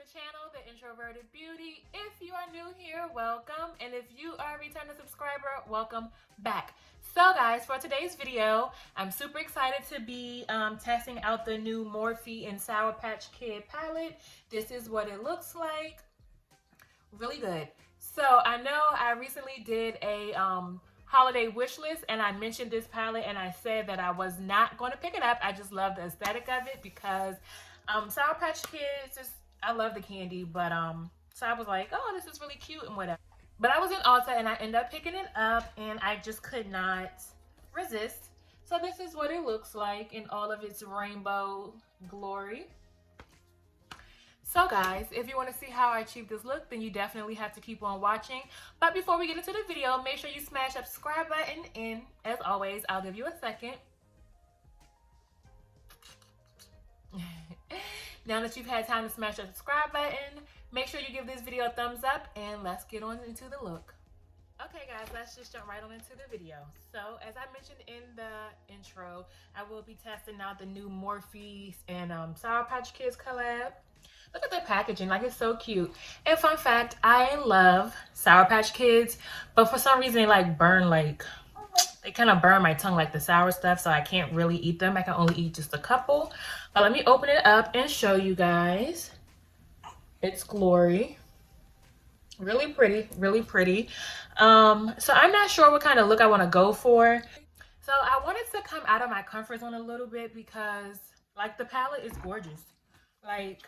the channel, The Introverted Beauty. If you are new here, welcome. And if you are a returning subscriber, welcome back. So guys, for today's video, I'm super excited to be testing out the new Morphe and Sour Patch Kid palette. This is what it looks like. Really good. So I know I recently did a holiday wish list and I mentioned this palette and I said that I was not going to pick it up. I just love the aesthetic of it because Sour Patch Kids, I love the candy, but so I was like, oh, this is really cute and whatever. But I was in Ulta and I ended up picking it up and I just could not resist. So this is what it looks like in all of its rainbow glory. So guys, if you want to see how I achieved this look, then you definitely have to keep on watching. But before we get into the video, make sure you smash that subscribe button. And as always, I'll give you a second. Now that you've had time to smash that subscribe button, make sure you give this video a thumbs up and let's get on into the look. Okay guys, let's just jump right on into the video. So as I mentioned in the intro, I will be testing out the new Morphe and Sour Patch Kids collab. Look at the packaging, like it's so cute. And fun fact, I love Sour Patch Kids, but for some reason they like burn, like they kind of burn my tongue, like the sour stuff, so I can't really eat them. I can only eat just a couple. But let me open it up and show you guys its glory. Really pretty, really pretty. So I'm not sure what kind of look I want to go for. So I wanted to come out of my comfort zone a little bit because like the palette is gorgeous. Like,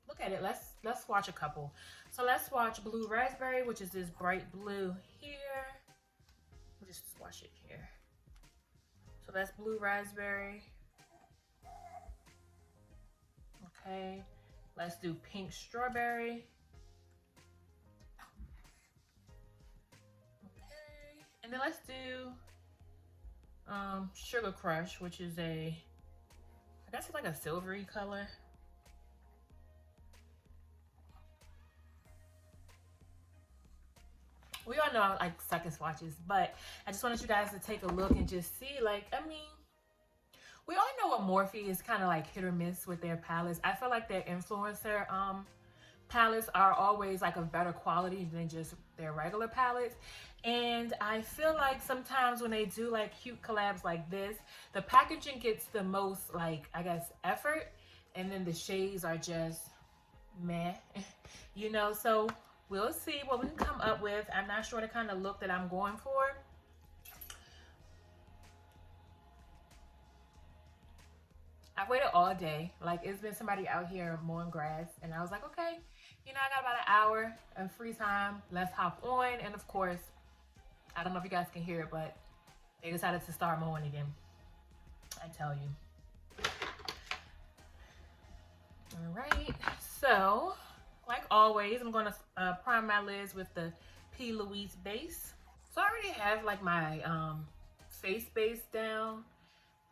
look at it. Let's swatch a couple. So let's swatch Blue Raspberry, which is this bright blue here. We'll just swatch it here. So that's Blue Raspberry. Okay. Let's do Pink Strawberry. Okay. And then let's do Sugar Crush, which is I guess it's like a silvery color. We all know I like suck at swatches, but I just wanted you guys to take a look and just see, like, I mean, we all know what Morphe is kind of like hit or miss with their palettes. I feel like their influencer palettes are always like of better quality than just their regular palettes. And I feel like sometimes when they do like cute collabs like this, the packaging gets the most, like, I guess, effort, and then the shades are just meh, you know. So we'll see what we can come up with. I'm not sure the kind of look that I'm going for. I waited all day. Like, it's been somebody out here mowing grass, and I was like, okay, you know, I got about an hour of free time. Let's hop on. And of course, I don't know if you guys can hear it, but they decided to start mowing again. I tell you. All right. So, like always, I'm going to prime my lids with the P. Louise base. So I already have like my face base down.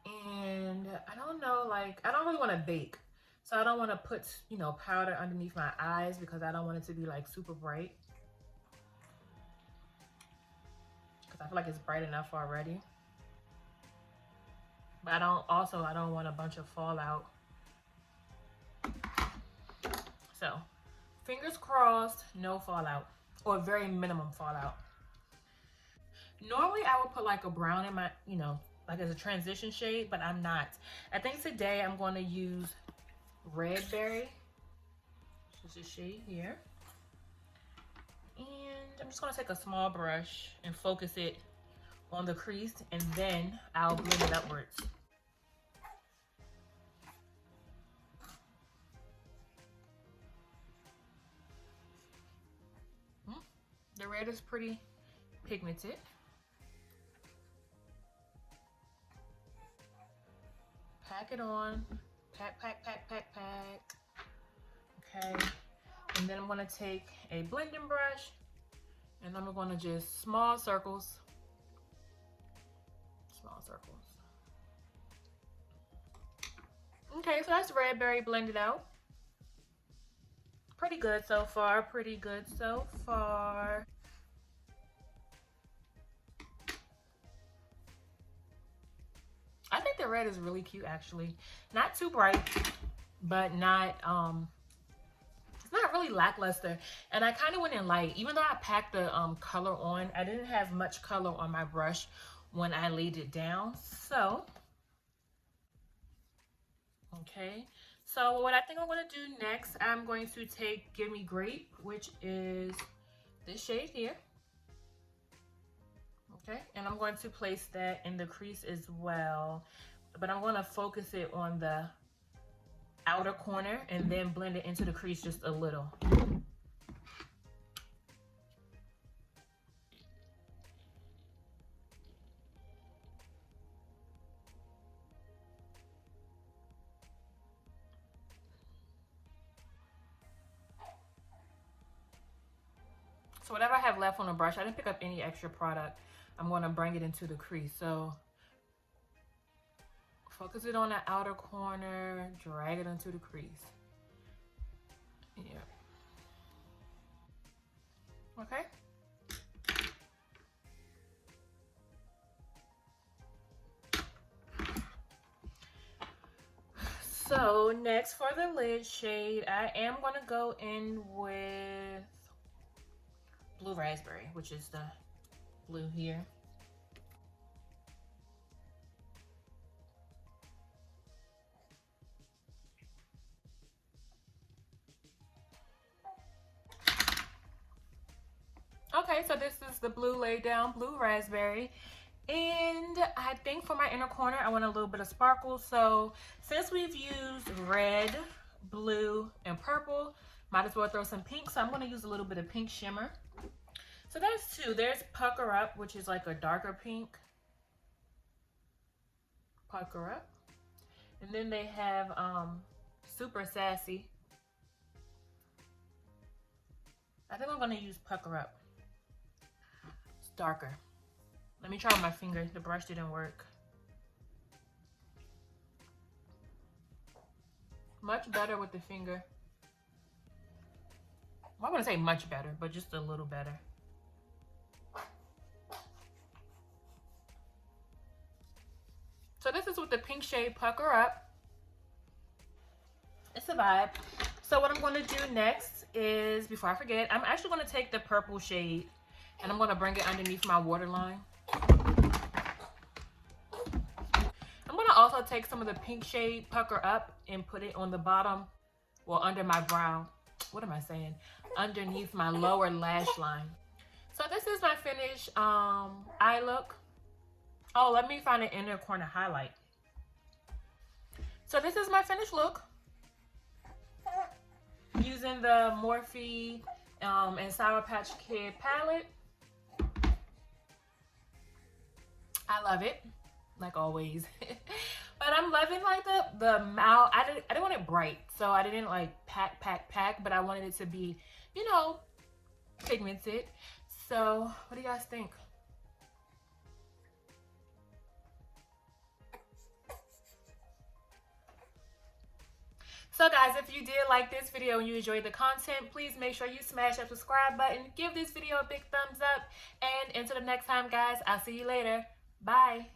And I don't know, like, I don't really want to bake. So I don't want to put, you know, powder underneath my eyes because I don't want it to be like super bright. Because I feel like it's bright enough already. But I don't want a bunch of fallout. So fingers crossed, no fallout, or very minimum fallout. Normally I would put like a brown in my, you know, like as a transition shade, but I'm not. I think today I'm going to use Red Berry. This is a shade here. And I'm just going to take a small brush and focus it on the crease, and then I'll blend it upwards. The red is pretty pigmented. Pack it on. Pack, pack, pack, pack, pack. Okay. And then I'm going to take a blending brush and I'm going to just small circles. Small circles. Okay, so that's Red Berry blended out. Pretty good so far. Pretty good so far. I think the red is really cute, actually. Not too bright, but not not really lackluster. And I kind of went in light. Even though I packed the color on, I didn't have much color on my brush when I laid it down. So, okay. So what I think I'm going to do next, I'm going to take Give Me Grape, which is this shade here. Okay, and I'm going to place that in the crease as well. But I'm going to focus it on the outer corner and then blend it into the crease just a little. So whatever I have left on the brush, I didn't pick up any extra product. I'm going to bring it into the crease. So focus it on the outer corner, drag it into the crease. Yeah. Okay. So next for the lid shade, I am going to go in with Blue Raspberry, which is the blue here. Okay, so this is the blue laid down, Blue Raspberry. And I think for my inner corner, I want a little bit of sparkle. So since we've used red, blue, and purple, might as well throw some pink. So I'm going to use a little bit of pink shimmer. So there's two. There's Pucker Up, which is like a darker pink. Pucker Up. And then they have Super Sassy. I think I'm going to use Pucker Up. It's darker. Let me try with my finger. The brush didn't work. Much better with the finger. Well, I wouldn't say much better, but just a little better. So this is with the pink shade Pucker Up. It's a vibe. So what I'm going to do next is, before I forget, I'm actually going to take the purple shade and I'm going to bring it underneath my waterline. I'm going to also take some of the pink shade Pucker Up and put it on the bottom, well, under my brow. What am I saying? Underneath my lower lash line. So this is my finished eye look. Oh, let me find an inner corner highlight. So this is my finished look. Using the Morphe and Sour Patch Kid palette. I love it, like always. But I'm loving like the mouth. I didn't want it bright, so I didn't like pack, but I wanted it to be, you know, pigmented. So what do you guys think? So guys, if you did like this video and you enjoyed the content, please make sure you smash that subscribe button, give this video a big thumbs up, and until the next time guys, I'll see you later. Bye.